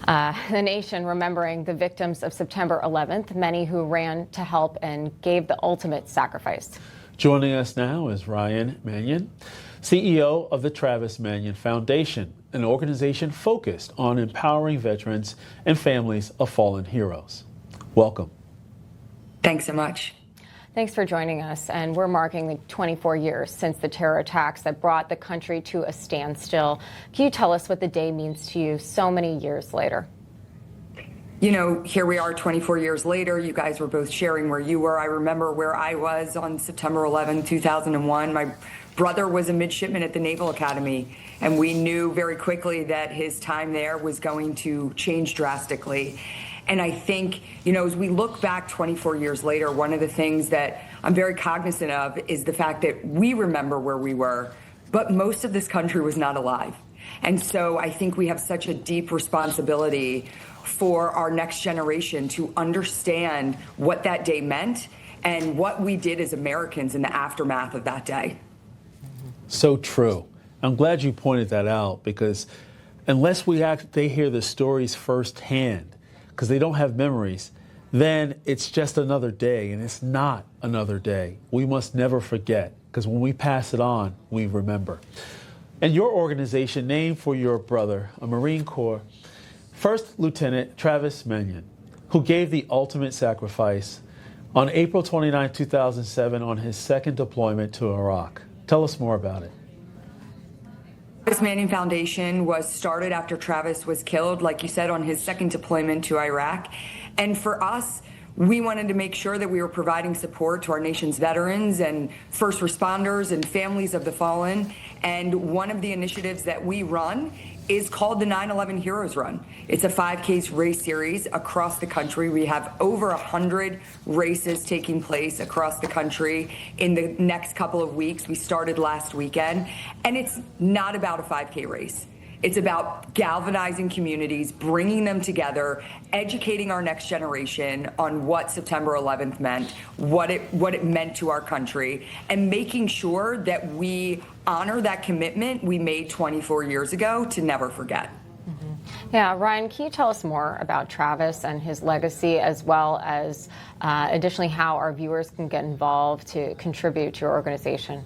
The nation remembering the victims of September 11th, many who ran to help and gave the ultimate sacrifice. Joining us now is Ryan Manion, CEO of the Travis Manion Foundation, an organization focused on empowering veterans and families of fallen heroes. Welcome. Thanks so much. Thanks for joining us. And we're marking the 24 years since the terror attacks that brought the country to a standstill. Can you tell us what the day means to you so many years later? You know, here we are 24 years later. You guys were both sharing where you were. I remember where I was on September 11, 2001. My brother was a midshipman at the Naval Academy, and we knew very quickly that his time there was going to change drastically. And I think, you know, as we look back 24 years later, one of the things that I'm very cognizant of is the fact that we remember where we were, but most of this country was not alive. And so I think we have such a deep responsibility for our next generation to understand what that day meant and what we did as Americans in the aftermath of that day. So true. I'm glad you pointed that out, because unless they hear the stories firsthand, because they don't have memories, then it's just another day, and it's not another day. We must never forget, because when we pass it on, we remember. And your organization, named for your brother, a Marine Corps First Lieutenant Travis Manion, who gave the ultimate sacrifice on April 29, 2007, on his second deployment to Iraq. Tell us more about it. Travis Manion Foundation was started after Travis was killed, like you said, on his second deployment to Iraq. And for us, we wanted to make sure that we were providing support to our nation's veterans and first responders and families of the fallen. And one of the initiatives that we run is called the 9/11 Heroes Run. It's a 5K race series across the country. We have over 100 races taking place across the country in the next couple of weeks. We started last weekend, and it's not about a 5K race. It's about galvanizing communities, bringing them together, educating our next generation on what September 11th meant, what it meant to our country, and making sure that we honor that commitment we made 24 years ago to never forget. Yeah, Ryan, can you tell us more about Travis and his legacy, as well as additionally how our viewers can get involved to contribute to your organization?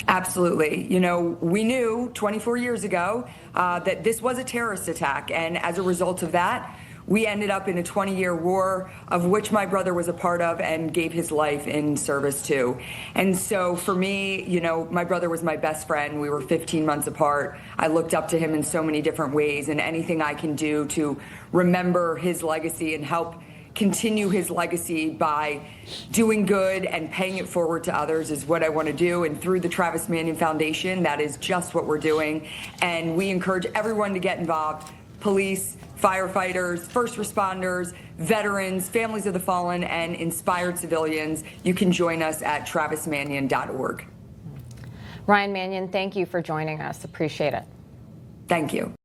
Absolutely. You know, we knew 24 years ago that this was a terrorist attack. And as a result of that, we ended up in a 20-year war, of which my brother was a part of and gave his life in service to. And so for me, you know, my brother was my best friend. We were 15 months apart. I looked up to him in so many different ways, and anything I can do to remember his legacy and help continue his legacy by doing good and paying it forward to others is what I want to do. And through the Travis Manion Foundation, that is just what we're doing. And we encourage everyone to get involved: police, firefighters, first responders, veterans, families of the fallen, and inspired civilians. You can join us at travismanion.org. Ryan Manion, thank you for joining us. Appreciate it. Thank you.